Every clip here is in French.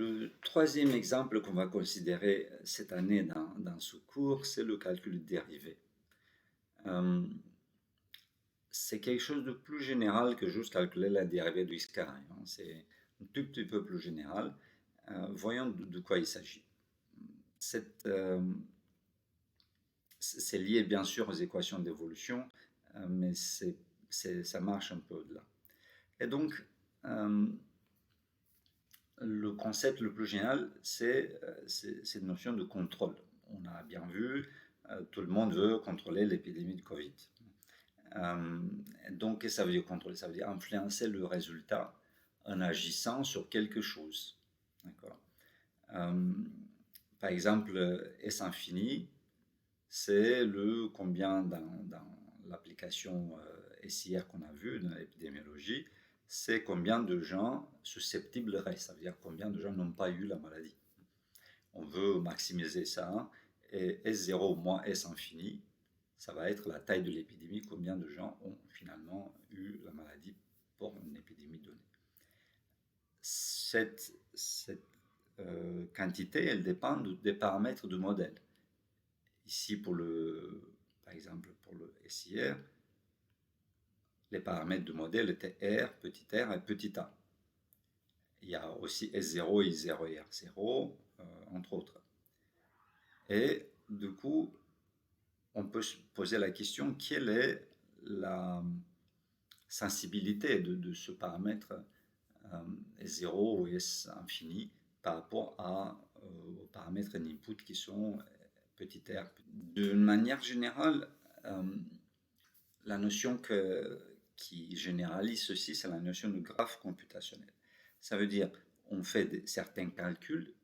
Le troisième exemple qu'on va considérer cette année dans ce cours, c'est le calcul dérivé. Euh, c'est quelque chose de plus général que juste calculer la dérivée de x carré, hein. C'est un tout petit peu plus général. Voyons de quoi il s'agit. C'est lié bien sûr aux équations d'évolution, mais ça marche un peu au-delà. Et donc, le concept le plus général, c'est cette notion de contrôle. On a bien vu, tout le monde veut contrôler l'épidémie de Covid. Donc, qu'est-ce que ça veut dire contrôler? Ça veut dire influencer le résultat en agissant sur quelque chose. D'accord. Par exemple, S infini, c'est le combien dans l'application SIR qu'on a vu dans l'épidémiologie, c'est combien de gens susceptibles restent, ça veut dire combien de gens n'ont pas eu la maladie. On veut maximiser ça, et S0 moins S infini, ça va être la taille de l'épidémie, combien de gens ont finalement eu la maladie pour une épidémie donnée. Cette quantité, elle dépend des paramètres du modèle. Ici, par exemple, pour le SIR, les paramètres du modèle étaient R, petit r et petit a. Il y a aussi S0, I0 et R0, entre autres. Et du coup, on peut se poser la question, quelle est la sensibilité de ce paramètre S0 ou S infini par rapport aux paramètres input qui sont petit r. D'une manière générale, la notion qui généralise ceci, c'est la notion de graphe computationnel. Ça veut dire on fait certains calculs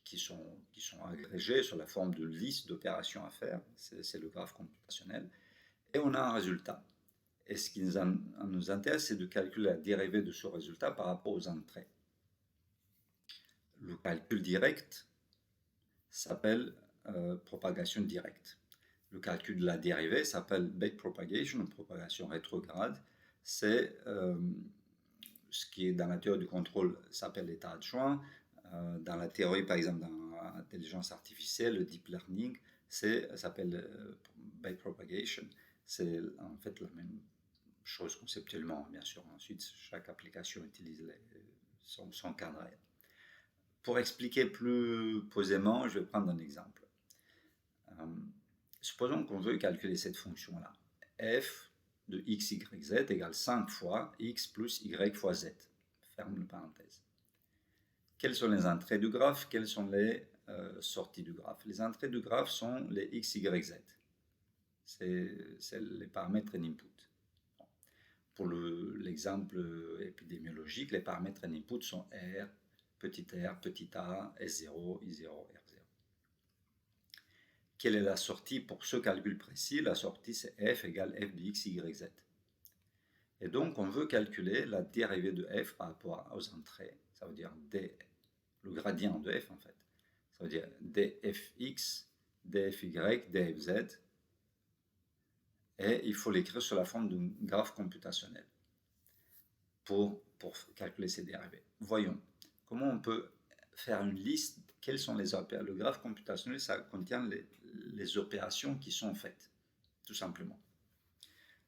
qui sont agrégés sur la forme de liste d'opérations à faire, c'est le graphe computationnel, et on a un résultat. Et ce qui nous intéresse, c'est de calculer la dérivée de ce résultat par rapport aux entrées. Le calcul direct s'appelle propagation directe. Le calcul de la dérivée s'appelle backpropagation, propagation rétrograde. C'est ce qui est dans la théorie du contrôle s'appelle l'état adjoint. Dans la théorie, par exemple, dans l'intelligence artificielle, le deep learning, ça s'appelle backpropagation. C'est en fait la même chose conceptuellement, bien sûr. Ensuite, chaque application utilise son cadre. Pour expliquer plus posément, je vais prendre un exemple. Supposons qu'on veut calculer cette fonction-là. F de x, y, z égale 5 fois x plus y fois z. Ferme la parenthèse. Quelles sont les entrées du graphe? Quelles sont les sorties du graphe? Les entrées du graphe sont les x, y, z. C'est les paramètres input. Pour l'exemple épidémiologique, les paramètres input sont r, petit a, S0, I0, R0. Quelle est la sortie pour ce calcul précis? La sortie, c'est f égale f de x, y, z. Et donc, on veut calculer la dérivée de f par rapport aux entrées. Ça veut dire le gradient de f, en fait. Ça veut dire dfx, dfy, dfz. Et il faut l'écrire sous la forme d'un graphe computationnel pour calculer ces dérivées. Voyons, comment on peut faire une liste, quelles sont les opérations. Le graphe computationnel, ça contient les opérations qui sont faites, tout simplement.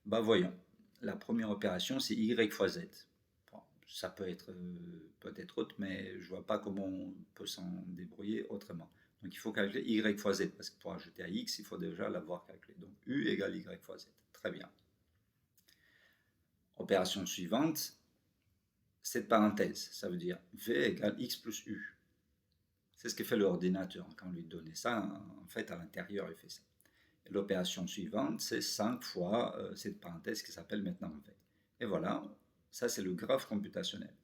Voyons, la première opération, c'est y fois z. Bon, ça peut être peut-être autre, mais je ne vois pas comment on peut s'en débrouiller autrement. Donc il faut calculer y fois z, parce que pour ajouter à x, il faut déjà l'avoir calculé. Donc u égale y fois z. Très bien. Opération suivante, cette parenthèse, ça veut dire v égale x plus u. C'est ce que fait l'ordinateur. Quand on lui donne ça, en fait, à l'intérieur, il fait ça. L'opération suivante, c'est 5 fois cette parenthèse qui s'appelle maintenant v. Et voilà, ça c'est le graphe computationnel.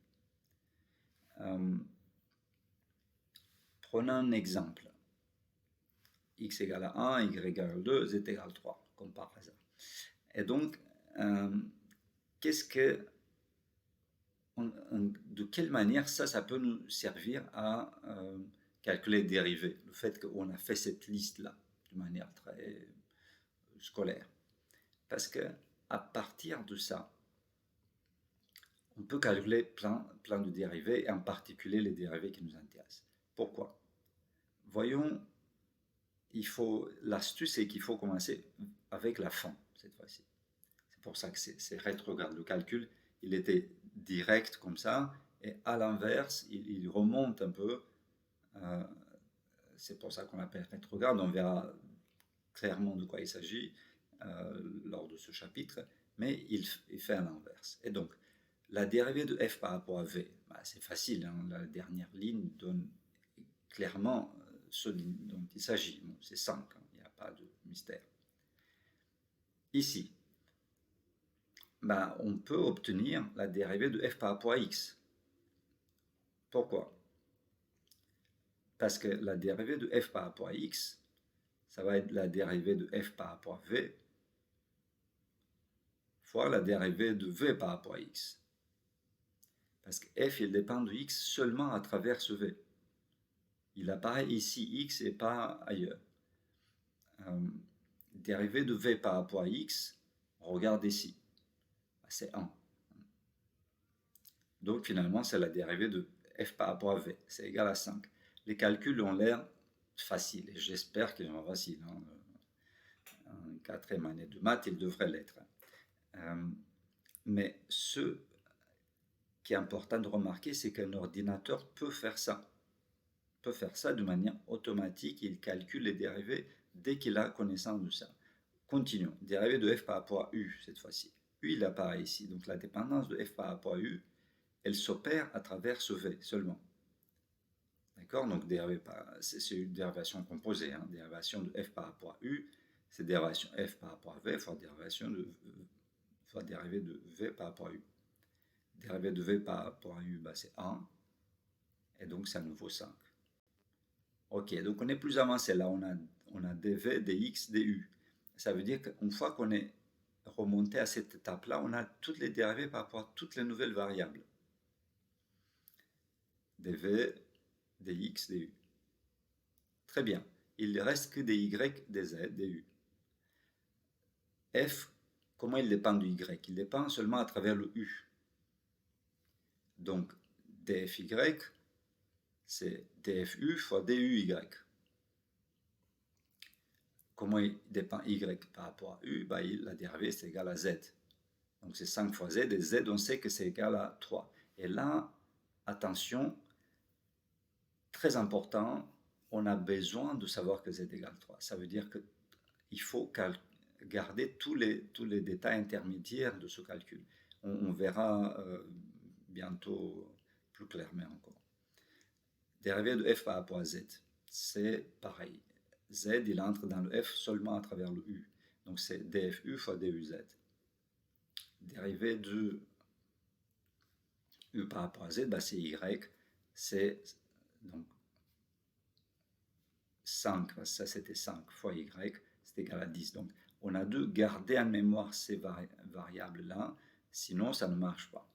Prenons un exemple. X égale à 1, Y égale à 2, Z égale à 3, comme par hasard. Et donc, de quelle manière ça peut nous servir à calculer les dérivées? Le fait qu'on a fait cette liste-là de manière très scolaire. Parce que à partir de ça, on peut calculer plein de dérivés, et en particulier les dérivés qui nous intéressent. Pourquoi? Voyons, l'astuce c'est qu'il faut commencer avec la fin, cette fois-ci. C'est pour ça que c'est rétrograde. Le calcul, il était direct comme ça, et à l'inverse, il remonte un peu. C'est pour ça qu'on l'appelle rétrograde. On verra clairement de quoi il s'agit lors de ce chapitre, mais il fait à l'inverse. Et donc, la dérivée de f par rapport à v, c'est facile, hein, la dernière ligne donne clairement ce dont il s'agit. Bon, c'est 5, hein, il n'y a pas de mystère. Ici, on peut obtenir la dérivée de f par rapport à x. Pourquoi? Parce que la dérivée de f par rapport à x, ça va être la dérivée de f par rapport à v fois la dérivée de v par rapport à x. Parce que f, il dépend de x seulement à travers ce v. Il apparaît ici x et pas ailleurs. Dérivée de v par rapport à x, on regarde ici. C'est 1. Donc finalement, c'est la dérivée de f par rapport à v. C'est égal à 5. Les calculs ont l'air faciles, et j'espère qu'ils sont faciles. Hein. En 4e année de maths, ils devraient l'être. Mais ce qui est important de remarquer, c'est qu'un ordinateur peut faire ça. Peut faire ça de manière automatique. Il calcule les dérivés dès qu'il a connaissance de ça. Continuons. Dérivée de f par rapport à u, cette fois-ci. U, il apparaît ici. Donc la dépendance de f par rapport à u, elle s'opère à travers ce v seulement. D'accord? Donc c'est une dérivation composée. Hein. Dérivation de f par rapport à u, c'est dérivation f par rapport à v fois dérivée de v par rapport à u. Dérivée de v par rapport à u, c'est 1. Et donc ça nous vaut 5. Ok, donc on est plus avancé. Là, on a dv, dx, du. Ça veut dire qu'une fois qu'on est remonté à cette étape-là, on a toutes les dérivées par rapport à toutes les nouvelles variables. dv, dx, du. Très bien. Il ne reste que des y, des z, des u. F, comment il dépend du y? Il dépend seulement à travers le u. Donc, dfy, c'est dfu fois duy. Comment il dépend y par rapport à u? La dérivée, c'est égal à z. Donc, c'est 5 fois z, et z, on sait que c'est égal à 3. Et là, attention, très important, on a besoin de savoir que z égale 3. Ça veut dire qu'il faut garder tous les détails intermédiaires de ce calcul. On verra bientôt plus clairement encore. Dérivée de f par rapport à z, c'est pareil. Z, il entre dans le f seulement à travers le u. Donc c'est dfu fois duz. Dérivée de u par rapport à z, c'est y. C'est donc 5, ça c'était 5 fois y, c'est égal à 10. Donc on a dû garder en mémoire ces variables-là, sinon ça ne marche pas.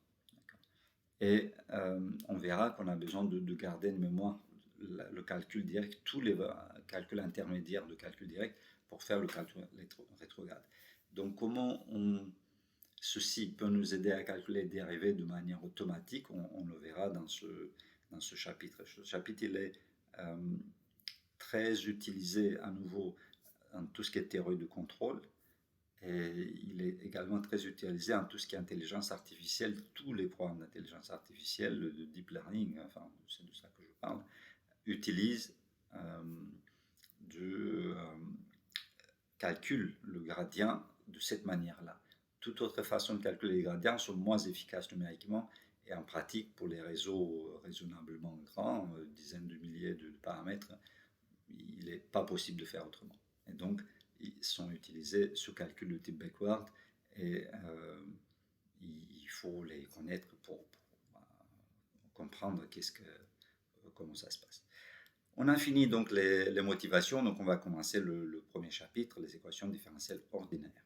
Et on verra qu'on a besoin de garder en mémoire le calcul direct, tous les calculs intermédiaires de calcul direct pour faire le calcul rétrograde. Donc comment ceci peut nous aider à calculer les dérivés de manière automatique, on le verra dans ce chapitre. Ce chapitre, il est très utilisé à nouveau dans tout ce qui est théorie de contrôle, et il est également très utilisé en tout ce qui est intelligence artificielle. Tous les programmes d'intelligence artificielle, de deep learning, enfin c'est de ça que je parle, utilisent calculent le gradient de cette manière-là. Toute autre façon de calculer les gradients sont moins efficaces numériquement, et en pratique, pour les réseaux raisonnablement grands, dizaines de milliers de paramètres, il n'est pas possible de faire autrement. Et donc, ils sont utilisés ce calcul de type backward, et il faut les connaître pour comprendre comment ça se passe. On a fini donc les motivations, donc on va commencer le premier chapitre, les équations différentielles ordinaires.